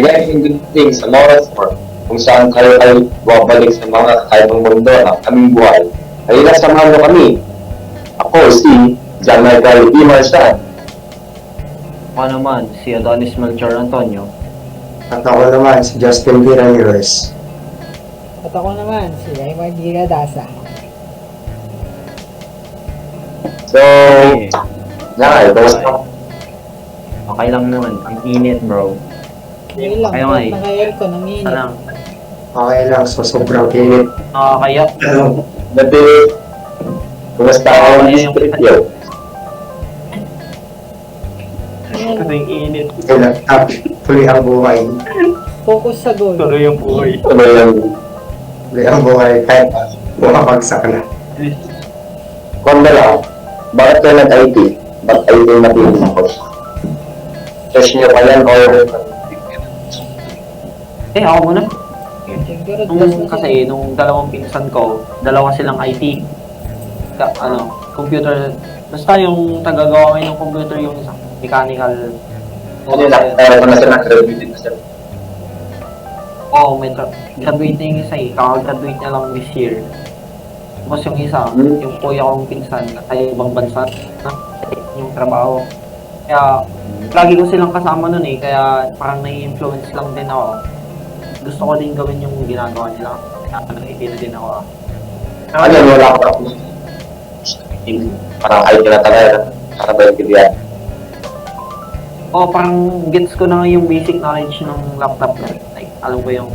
Bigay yung good things sa moral sport kung saan kayo ay babalik sa mga kakaibang mundo ng aming buhay. Halina samahan mo kami. Ako si John Michael E. Marsan. Ako naman, si Adonis Melchor Antonio. At ako naman, si Justin B. Ramirez. At ako naman, si Raymond Giradasa. So, basta Okay lang naman, ang init bro. Ngayon lang, Ayaw nga eh. naka-aircon, ang init. Sana, Okay lang, so sobrang init. nakakaya. Dati, kumusta ako ng spirit yun? Kasi yung init. Tuloy ang buhay. Focus sa goal. Tuloy yung buhay. Ano yung Tuloy ang buhay kahit bumabagsak na. kung lang, bakit ka nag-IT? Ba't IT natin ako? Search nyo pa yan or Ako muna. Siguro, Kasi nung dalawang pinsan ko, dalawa silang IT. Computer. Basta yung tagagawa ngayon ng computer yung isang mechanical. ano lang, kung nasa nag-graduate na sila. Oo, may graduate na yung isa eh. Kaka-graduate niya lang this year. Tapos yung isa, yung kuya kong pinsan, ay ibang bansa na yung trabaho. Kaya, lagi ko silang kasama nun eh. Kaya parang nai-influence lang din ako. Gusto ko din gawin yung ginagawa nila. Kaya nag-IT na din ako. Ano yung wala ko ako? Parang IT na talaga. Nakabalik ko diyan. Parang gets ko na yung basic knowledge ng laptop na. Like, alam ko yung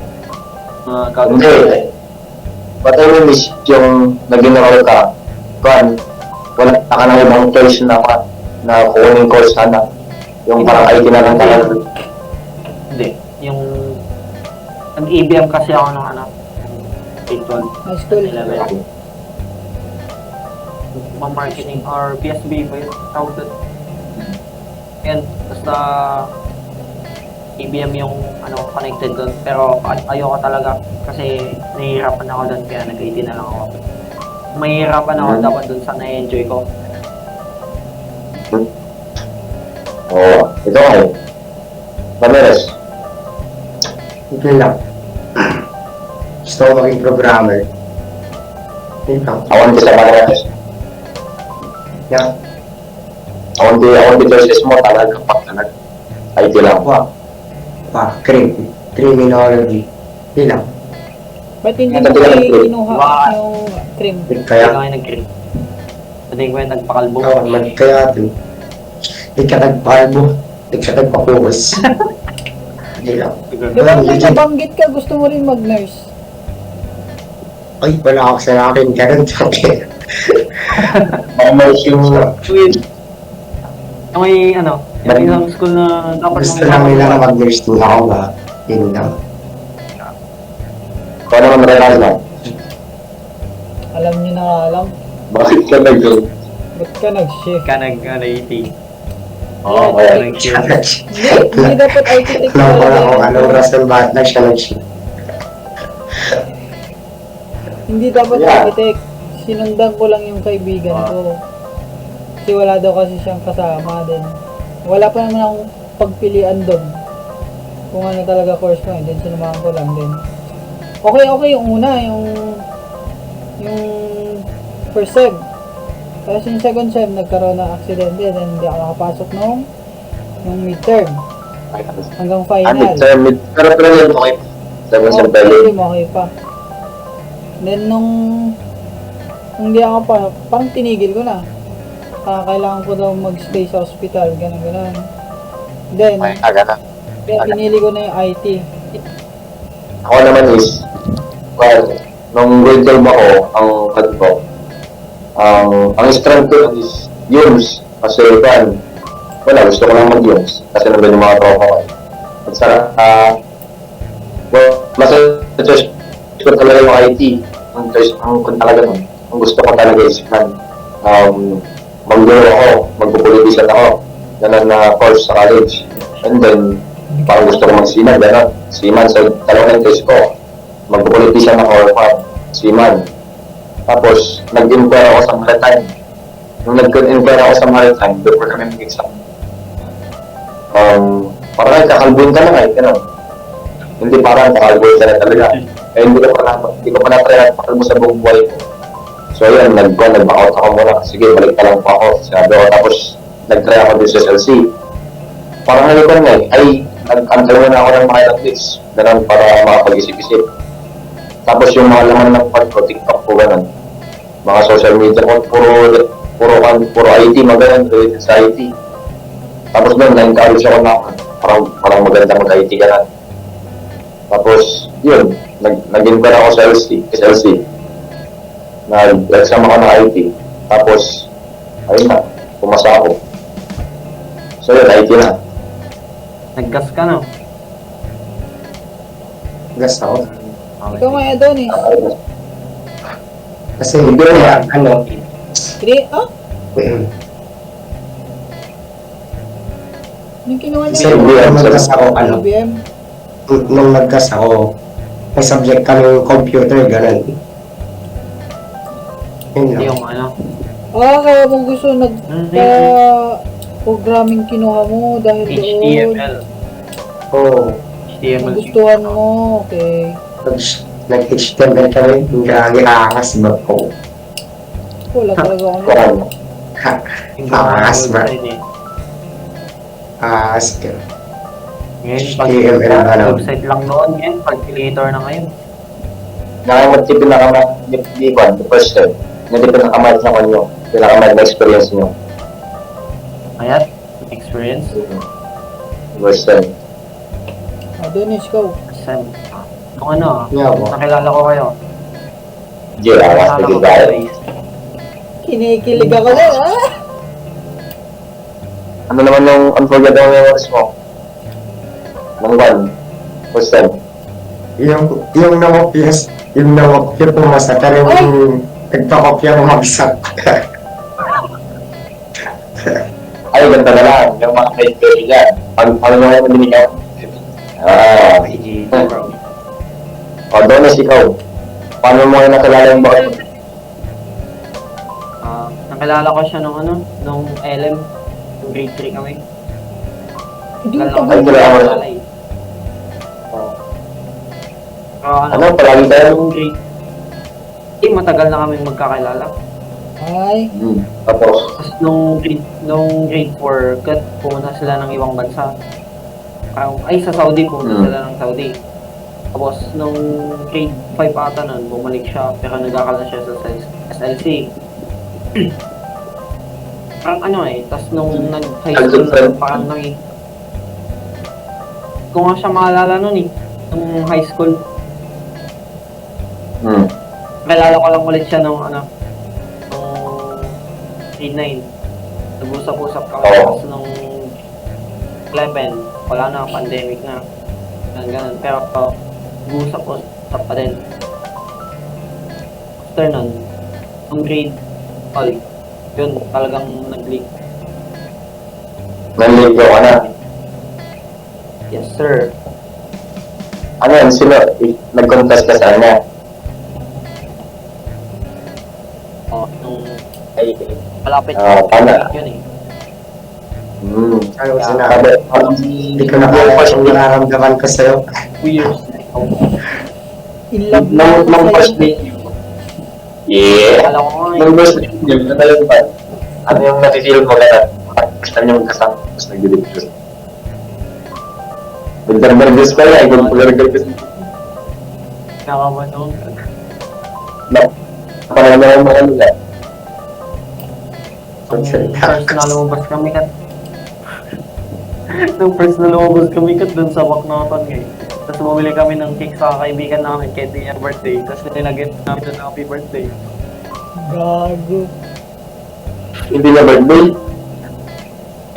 gagawin. Hindi. Ba't ay miss yung nag-general ka? Kung wala ka ng ibang choice na kukunin course sana. Yung parang IT na lang talaga. Hindi. Yung nag-EBM kasi ako ng grade 12. high school. 11. Marketing or PSB ba yun? Tawag doon. Yan, basta EBM yung connected doon. Pero ayoko talaga kasi nahihirapan ako doon kaya nag-IT na lang ako. Mahihirapan ako dapat doon sa na-enjoy ko. Oo. Ito kayo. Ramirez. Ito lang. Gusto ko maging programmer. Yun lang. Awan ko sa Ramirez. Yeah. Awan ko choices mo talaga. Pag IT lang. Criminology. Yun lang. Ba't hindi Ito mo lang, kayo bro. kinuha Wow. yung trim? Kaya Kaya, kayo nag-create. Pwede ko yung nagpakalbo. kaya ito. Hindi ka nagpalbo. Hindi ka nagpapuhos. Hindi lang. Di ba may nabanggit ka, gusto mo rin mag-nurse? Ay, wala ako sa akin. Ganun sabi. Mamers yung Sweet. May yung isang school na dapat Gusto lang nila na mag-nurse din ako ba? Yun lang. kung ano man rin lang. Alam niyo na nga alam. Bakit ka nag-group? Ba't ka nag-shift? ka nag-IT. Oo, kaya. Hindi dapat architect Alam ko na talaga. kung anong rason bakit na siya nag-shift. Hindi dapat Yeah. architect. Sinundan ko lang yung kaibigan ko. Kasi wala daw kasi siyang kasama din. Wala pa naman akong pagpilian doon. Kung ano talaga course ko, then sinamahan ko lang din. Okay yung una, yung first sem. Tapos yung second sem, nagkaroon ng accident din, then hindi ako nakapasok yung midterm. Hanggang final. Pero yun, okay. Sabi sa pwede. Okay pa. Then nung hindi ako pa, parang tinigil ko na. Kailangan ko daw mag-stay sa hospital, gano'n. Then, Ay, aga na. kaya pinili ko na yung IT. Ako naman is, well, nung grade 12 ako, ang strength ko is Yums. Kasi wala, gusto ko lang mag-Yums. Kasi nandun yung mga tropa ko. At mas choice ko talaga yung IT. Ang talaga nun. Ang gusto ko talaga is mag-guro ako, magpupolitisan ako. Ganun na course sa college. And then, parang gusto ko mag-seaman, gano'n. Seaman, so dalawang interest ko. Magpupolitisan ako or seaman. Tapos, nag-inquire ako sa maritime. Nung nag-inquire ako sa maritime, before kami mag-exam. Parang nagkakalbuin ka lang gano'n. Hindi parang nakalboy ka na talaga. Eh, hindi ko pa na-try at pakalbo sa buong buhay ko. So, yun, nag-back out ako muna. Sige, balik ka lang po ako. Sabi ko, tapos nag-try ako din sa SLC. Parang nalipan nga eh, ay, nag-antay muna ako ng mga ilang weeks. Ganun, para makapag-isip-isip. Tapos yung mga laman ng part ko, TikTok ko, ganun. Mga social media ko, puro IT, magaling related sa IT. Tapos doon, na-encourage ako na parang maganda mag-IT ka na. Tapos, yun, nag-inquire ako sa SLC. Nag-exam ako ng IT. Tapos, ayun na, pumasa ako. So yun, IT na. Nag-gas ka na. Gas ako. Okay. Ikaw nga, Adonis. Kasi hindi na, ano, Yung kinuha kasi niya? nung nag-gas ako, ano, BBM? nung nag-gas ako, may subject kami computer, gano'n. Yun lang. Yung ano. Kaya mong gusto programming kinuha mo dahil doon. HTML. Oo. HTML. Nagustuhan mo, okay. Nag-HTML kami, gagi akas ba ko? Wala talaga ako. Parang, Yung Akas ba? website eh. Akas ka. Ngayon, HTML ba lang? website lang noon, ngayon, calculator na ngayon. nakakatipin na kama, di ba, the first step. Hindi pa nakamat sa kanyo. Pinakamat na experience nyo. Ayat, experience. First step. Adonis, ikaw. Sen. Kung ano, Yeah, po. nakilala ko kayo. Jay, awas na Nakilala ko jay kayo. dahil. Kinikilig ako na, Ano naman yung unforgettable memories mo? Nung one. First step. Yung nakopya pumasa, pero yung nagpakopya bumagsak. Ay, ganda na lang. Yung mga kaibigan dyan. Ano naman yung niligaw? Sige, bro. Donis, ikaw. Paano mo yung nakilala yung bakit? Nakilala ko siya nung ano, nung LM. Nung grade 3 kami. Hindi Nakilala pa ko Ay, siya wala ako. nung alay. Ano, palagi tayo? Nung grade... matagal na kami magkakilala. Ay, Tapos, Tapos nung grade 4, pumunta sila ng ibang bansa. Ay, sa Saudi, pumunta sila ng Saudi. Tapos nung grade 5 ata nun, bumalik siya, pero nag-akala siya sa SLC. Parang ano eh, tapos nung nag-high school na, parang kung nga siya maalala nun eh, nung high school, kalala ko lang ulit siya nung ano, nung grade 9. Nag-usap-usap kami, tapos nung 11, wala na, pandemic na. Ganun. Pero nag-usap-usap pa din. After nun, nung grade 12, yun, talagang nag-leak. naligaw ka na. Yes, sir. Ano yan, sino? Nag-contest ka sa kanya. Nung malapit Paano? yun eh. Ano Yeah. sinabi? Hindi ko na kaya yung nararamdaman ko sa'yo. 2 years. in love na ako Nung first sa'yo. date niyo. Yeah. Akala ko nga eh. Nung first date niyo, ano yung ba? Ano yung nafe-feel mo gano'n? Gusto niyo kasama, tapos nag-delete. Nagdarbargas pa yan, nagdarbargas. Nakamanong. Parang naman mga nila. Nung first na lumabas kami kat. Nung first na lumabas kami kat dun sa Waknoton ngayon. Tapos bumili kami ng cake sa kaibigan namin kaya di niya birthday. Tapos nilagay namin doon happy birthday. Gago. Hindi na birthday.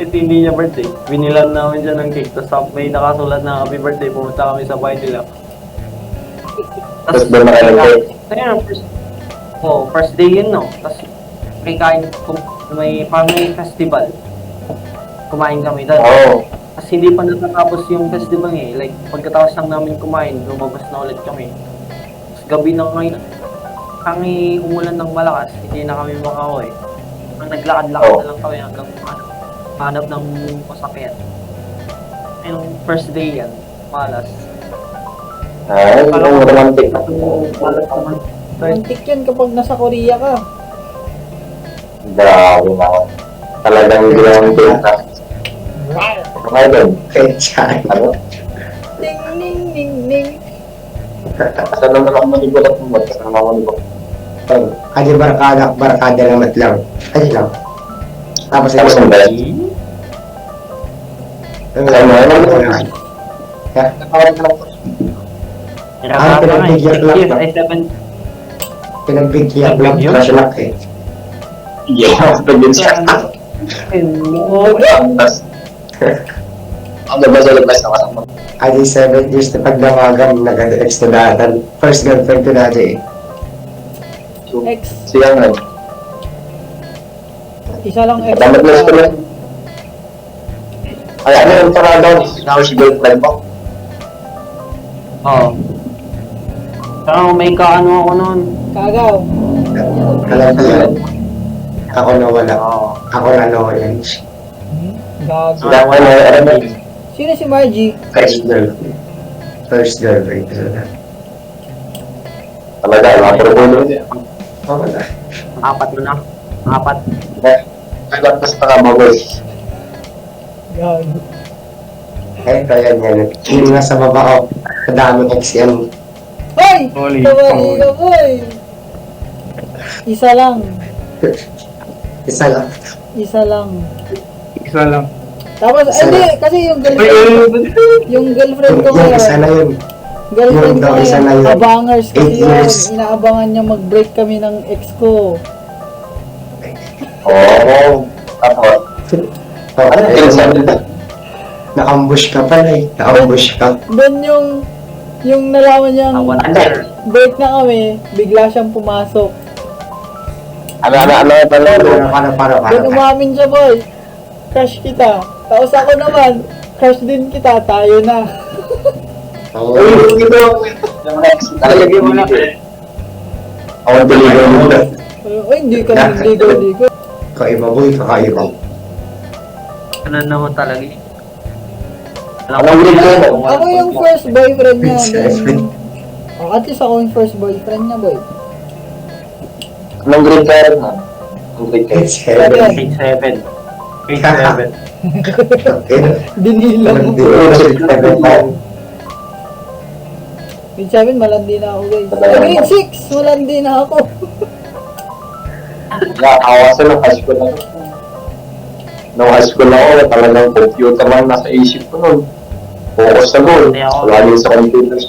Ito hindi niya birthday. Binilan namin dyan ng cake. Tapos may nakasulat na happy birthday. Pumunta kami sa bahay nila. Tapos doon na kayo nag-cake. Ayun, first day yun no. Tapos may kain, parang may festival. Kumain kami doon. Oo. Tapos hindi pa natatapos yung festival eh. Like, pagkatapos lang namin kumain, lumabas na ulit kami. Tapos gabi na ngayon, kami umulan ng malakas, hindi na kami makauwi. Ang naglakad-lakad na lang kami hanggang hanap ng masakyan. Yung first day yan, malas. Ay, yung romantic na. Romantic yun kapag nasa Korea ka. Grabe na. Talagang romantic na. Okay doon. Petsa. Ano? Ding, ding, ding, ding. Saan naman ako manibot at mumot? Saan naman ako manibot? Kasi barkada lang at lang. Kasi lang. Tapos Tapos ang best. Nakawag ka lang. Hirap ka nga eh. pinagbigyan 6 lang years ba? ay 7. Pinagbigyan lang. Pinagbigyan? Crush luck eh. Yeah, ito din siya. Tapos, ang gaba sa labas na kasama. Adi 7 years na pagdawagan, nag-ex na datan. First girlfriend ko dati eh. Ex. Siya nga. Isa lang ex. Dapat na sila. Ay, ano yung para daw? Ikaw si girlfriend mo? Oo. Saka may kaano ako noon. Kagaw. Alam ko yan. Ako nawala. Oo. Ako na knowledge. Gago. Sila ko na, alam mo, Sino si Margie? First girlfriend. First girlfriend. talaga, mga propulo. Oo na. Apat mo na. Apat. Ay, batas na ka mo, boys. Gago. Eh, kaya yan. Hindi nga sa baba ko. Kadaming ex yan. Hoy! Holy Tawali ka, boy! Isa lang. Isa lang. Isa lang. Isa lang. Tapos, Isa hindi, lang. kasi yung girlfriend ko Yung isa ngayon, na yun. girlfriend yung ko daw, isa na ngayon, yun. abangers 8 kasi yan. years. Inaabangan niya mag-break kami ng ex ko. Oo. Tapos, Oh, ano yung sinasabi nila? na-ambush ka pala eh. Na-ambush ka. Then yung nalaman niyang Ang 100. break na kami, bigla siyang pumasok. Ano, pala? Para. Then umamin siya, boy. Crush kita. Tapos ako naman, crush din kita, tayo na. Oo. Uy, ito. Talagyan mo na. Ako ang tuligan mo na. Ay, hindi ka nagligo-ligo. Kakaiba boy, kakaiba. Ano naman talaga eh. Anong grade mo? Ako yung first boyfriend niya. Seven. Oh, at least ako yung first boyfriend niya, boy. Anong grade ka rin, ha? Anong grade ka? Seven. Grade 7. Grade 7. Dinilang mo. Seven. Grade 7, malandi na ako, guys. Grade 6, malandi na ako. Nakakawasan ng high school lang. Nung high school ako, talagang computer lang nasa isip ko nun. Focus na goal. Hindi ako. Lagi sa computers.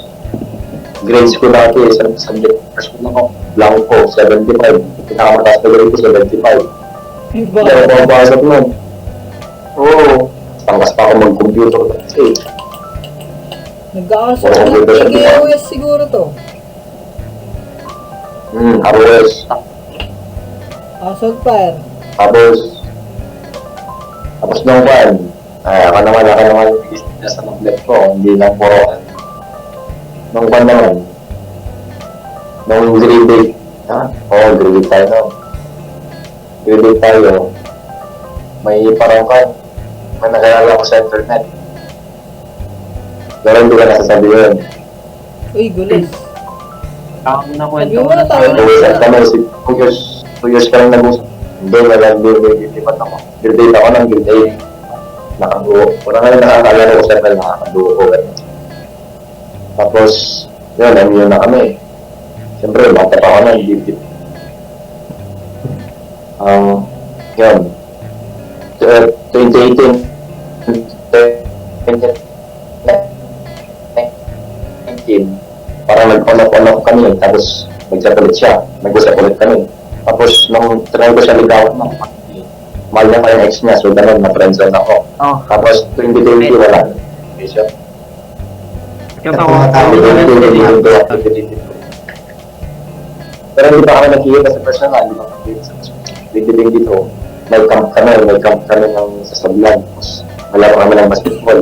Grades ko dati, sa subject first ko ako. Blanco, 75. Pinakamataas na grade ko, 75. Hindi ako pumapasok nun. Oo. Tangkas pa ako mag-computer kasi. Nag-aasok Oo, ng computer sa PKOS siguro to. ROS. Assault fire. Tapos nung pan, ako naman nasa maglet ko, hindi lang puro. Nung pan naman, nung grade 8, grade 8 tayo no. Grade 8 tayo, may parang kan, may nakalala ko sa internet. Pero hindi ka nasasabi yun. Uy, gulis. Ako na kwento Sabi mo ko na na tayo. Nag-uusap kami, 2 years ka lang nag-usap. Hindi, nag-lipat ako. Grade 8 ako ng grade 8. Nakaduo. Una nga yung nakakalala ko sa kanil, nakakaduo ko. Tapos, yun, MU na kami. Siyempre, bata pa ako na, hindi fit. Yun. 2018, 2019, parang nag-on-off kami, tapos nag-chat ulit siya, nag-usap ulit kami. Tapos, nung trinay ko siya ligawan, mahal niya pa yung ex niya, so ganun, na-friendzone ako. Oh, Tapos, 2020, wala. Okay siya. yung At ako. tumatawag Pero hindi pa kami nakikita sa personal, hindi pa kami nakikita sa personal. Biglang dito, nag-camp kami ng sasablan. Tapos, malaro kami ng basketball.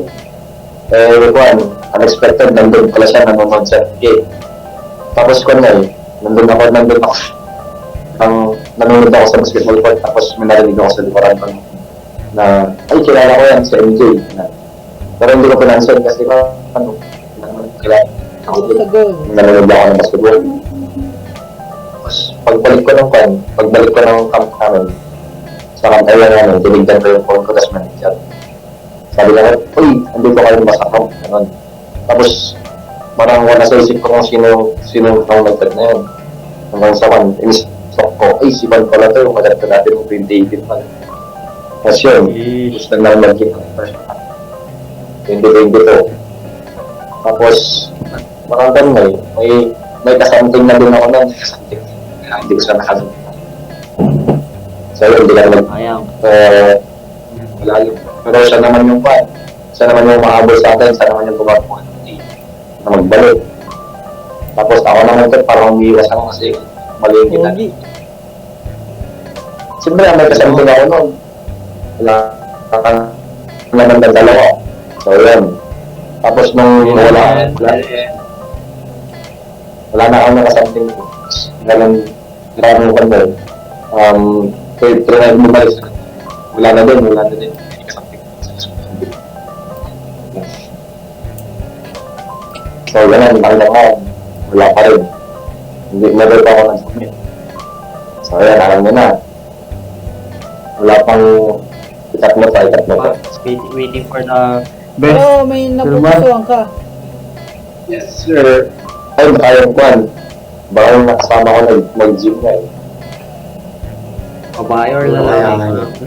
Unexpected, nandun pala siya, nanonood sa gate. Tapos nandun ako. Nanonood ako sa basketball court, tapos may narinig ako sa likuran ko na, ay, kilala ko yan, sa MJ. Pero hindi ko pinansin kasi kilala. Ako sa goal. Nanonood ako ng basketball. Tapos pagbalik ko ng camp namin, sa kantayan namin, tinignan ko yung phone ko, tapos manager. Sabi niya, uy, andito kayo ba sa camp? Ganun. Tapos, parang wala sa isip ko kung sino ang nagtag na yun. Hanggang sa kan, in-stop ko, ay, si Van pala to, yung maganda natin yung 2018 man. Tapos yun, gusto na lang mag-keep ng first half. 2022. Tapos, parang ganun may kasamting na din ako nun. Kasamting. Hindi ko siya nakasamting. So yun, hindi ka naman, Ayaw. wala yun. Pero siya naman yung fan. Siya naman yung mahabol sa atin. Siya naman yung gumagawa na magbalik. Tapos ako naman ito, parang umiiwas ako kasi mali yung kita. Pogi. Siyempre, may kasamting ako nun. Wala naman ng dalawa. So yun. Tapos nung wala na akong nakasamting. Ganun ko doon. Trinay mo ba wala na din. So, ganun, wala pa rin. Hindi, never pa ako nag-submit. So, ayan, alam nyo na. Wala pang ikat mo pa. Waiting for the best. Pero may napupusuan ka. Yes, sir. Ay, baka yung kwan. Baka yung nakasama ko nag-gym na eh. Babae or lalaki?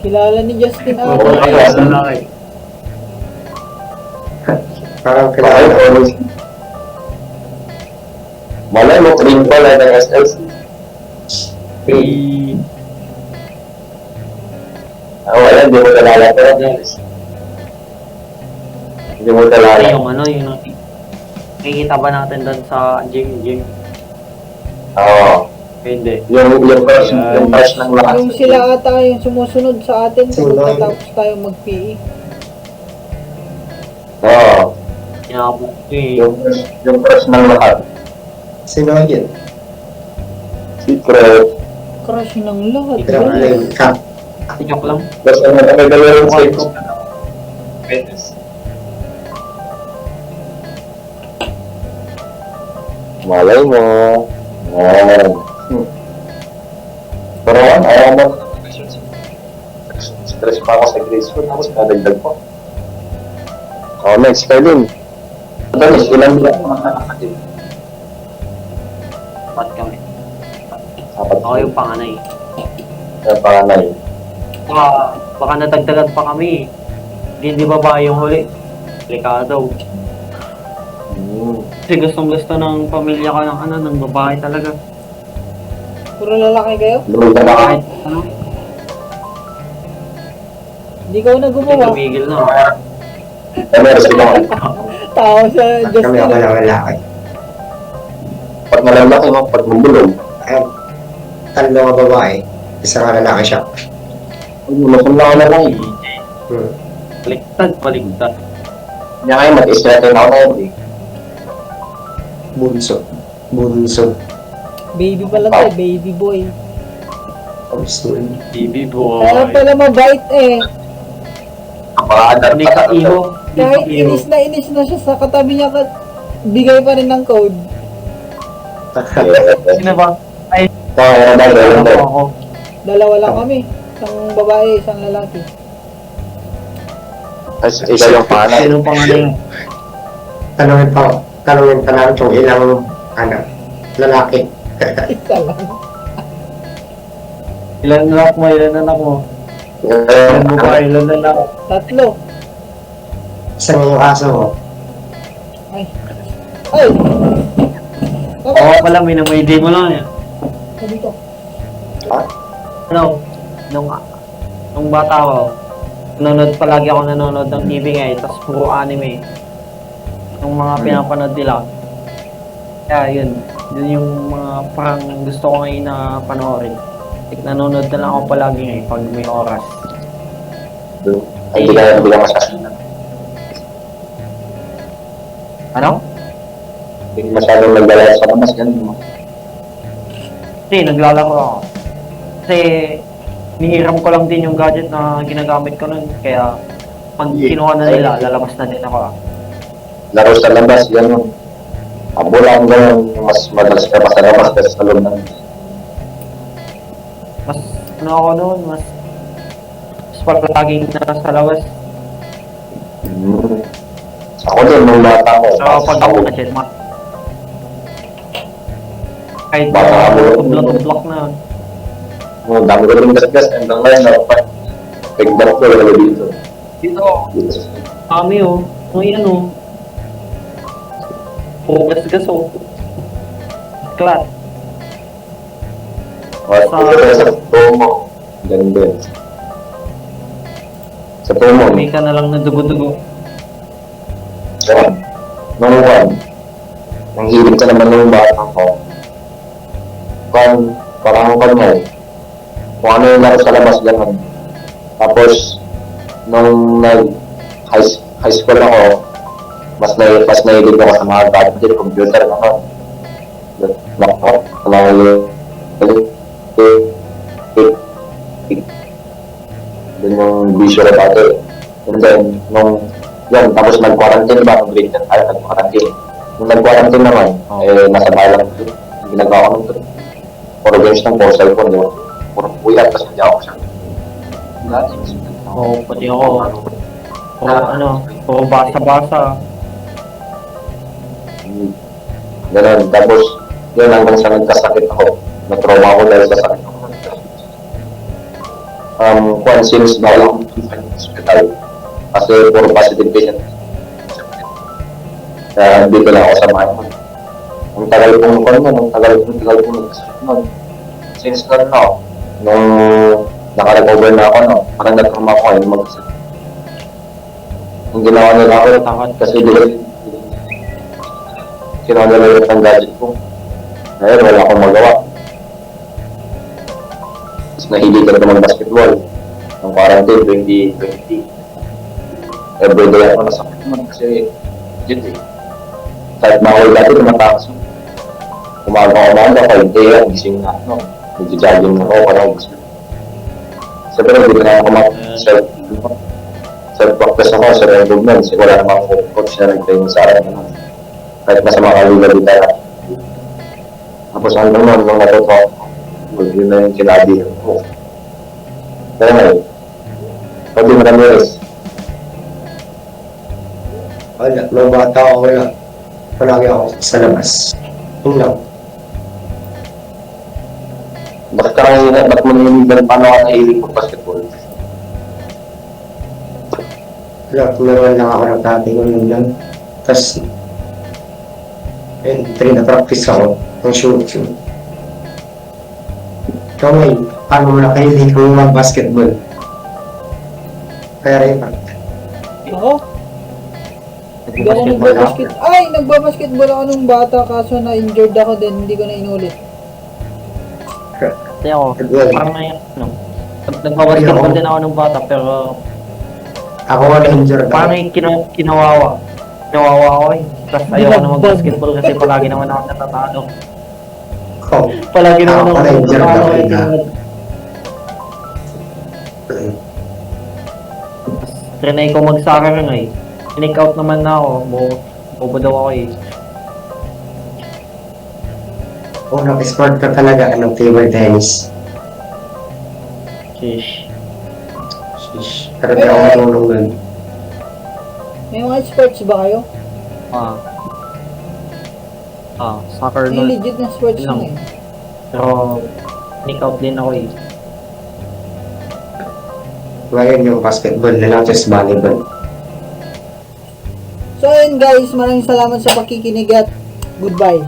Kilala ni Justin Oo, Ata. Lalaki. Parang Baka kilala. yung always. Malay mo, train pala ng SLC. Wala, hindi mo talala. Pero, hindi mo Ay, talala. yung nakikita ba natin doon sa gym? Oo. Hindi. Yung crush ng lahat. Yung sila ata yung sumusunod sa atin Sunod. tapos tayo mag-PE. Oo. Kinakapok Yung crush ng lahat. Sino yun? Secret. Crush ng lahat. Ikaw guys. Lane Cup. Joke lang. Tapos ano na may dalawa rin sa World ito. Cup. Malay mo. Yan. Pero ayaw mo. Stress pa ako sa graceful. Tapos nadagdag po. Next, Kevin. Danis, ilan nila mga nakakatid? Ba't kami? Apat. Ako yung panganay. Yung panganay. Baka natagdagan pa kami. Hindi ba ba yung huli? Delikado. Kasi gustong-gusto ng pamilya ko ng babae talaga. Puro lalaki kayo? Lumig na ba? Kahit ano, Hindi ka na hindi gumawa. tumigil na. Meron sila. Tao sa Kami Justin. ako na lalaki. Pag malalaki mo, pag mabulong. Ay, tatlo nga babae. Isa nga lalaki siya. Masama ka na lang. Hmm. Baliktad. Kanya ngayon, mag-isla na ako na yun. Bunso. Baby pa lang tayo, baby boy. Obsul. Baby Kaya boy. pala mabait eh. Napaka-adar Hindi ka iho. Kahit inis na siya sa katabi niya, bigay pa rin ng code. Sino ba? Ay, ako. Dalawa lang kami. Isang babae, isang lalaki. Tapos ikaw yung panganay. Sino panganay? Tanungin pa namin kung ilang, lalaki. Isa lang. Ilan anak mo? Ilan babae? Ilan anak? Tatlo. Isang yung aso mo. Ay! Ay! Oo pala, may namaidi mo lang yan. Sabi ko. Ano? Nung bata ako, palagi ako nanonood ng TV ngayon, tapos puro anime. Yung mga pinapanood nila. Kaya yun yung mga parang gusto ko ngayon na panoorin. Like, nanonood na lang ako palagi ngayon pag may oras. Ay, hindi ka masyadong. Ano? Hindi masyadong nagdala sa labas. Ganun mo. Hindi, naglalaro ako. Kasi, nihiram ko lang din yung gadget na ginagamit ko nun. Kaya, pag kinuha na nila, lalabas na din ako. Laro sa labas, ganun. Ambulan ganun, mas madalas ka pa sa labas kasi sa loob ng Mas, ano ako noon, mas palaging nasa labas. Hmm. Ako din, nung bata ko, So, pag ako kasi, kahit Baka ako- tublok-tublok na. dami ko rin gasgas, hanggang ngayon, dapat pagdat ko lang dito. Dito, kami oh. Ang yan oh. Puro gas-gas oh. Klat. At sa Tomo, ganun din. Sa Tomo, May ka na lang na dugo-dugo. yan. Nung one, nang hilig ka naman ng bata ko, parang kanya eh. Kung ano yung laro sa labas, gano'n. Tapos, nung high school ako, mas nahilig ako sa mga gadget, computer, ano. Laptop, doon yung bisyo ko dati. And then, yun, tapos nag-quarantine ba? Nung grade 10 tayo, nag-quarantine. Nung nag-quarantine naman, nasa bahay lang ito. Ang ginagawa ko nito. Puro games ng puro cellphone, yun. Puro puyat, kasi hindi ako siya. Oo, pati ako. Puro basa-basa. Ganun. Tapos, yun, hanggang sa nagkasakit ako. Na-trauma ako dahil sa sakit ako. Kung since bawal akong pumunta sa hospital. Kasi puro positive patient. Kaya dito lang ako sa bahay mo. Ang tagal kong ang tagal kong nagkasakit nun. Since nun, no, nung naka-recover na ako, no, parang nag-trauma ako ngayon magkasakit. Ang ginawa nila ako, takot kasi kinagalit ng gadget ko. Ngayon, wala akong magawa. Mas nahilig ka naman basketball. Ang quarantine, 2020. Everyday ako nasakit naman kasi yun eh. Kahit bawal dati, tumatakas mo. Umaga, 5 day, gising na ako. Nag-jogging na ako, parang gusto. Siyempre, hindi ko na ako self-practice ako sa movement. Kasi wala namang coach na nag-train sa akin. Kahit nasa mga kaliga dito. Tapos hanggang noon, nung natuto ako, yun na yung kinabihan ko. Kaya ngayon, Pwede Ramirez. Wala, nung bata ako, wala. Palagi ako sa labas. Yun lang. Ba't mo niliban paano ka nahilig po basketball? Wala, tumaroon lang ako ng tatay ko yun lang. Tapos, na-practice ako ng shoot. Ikaw ngayon, paano mo nakahilig kung mag-basketball? Kaya rin pa. Ako? Hindi ako nagbabasket. Ay, nagbabasketball ako nung bata kaso na-injured ako din. Hindi ko na inulit. Kasi ako, parang ngayon, nagbabasketball din ako nung bata, pero Ako na-injured parang yung kinawawa. Kinawawa ako eh. Tapos ayoko na mag-basketball kasi palagi naman ako natatalo. Oh, Palagi naman Ako ako na-injured natatalo ako, eh. na. Trinay ko mag-soccer nga eh. Tinake out naman na ako. Bobo daw ako eh. oh, nag-sport ka talaga ng table tennis. Shish. Shish. Pero di ako matulong nun. May mga sports ba kayo? Soccer May nun. legit na sports Lang. na eh. Pero, tinake out din ako eh. Ngayon yung basketball na lang, just volleyball. So ayun guys, maraming salamat sa pakikinig at goodbye.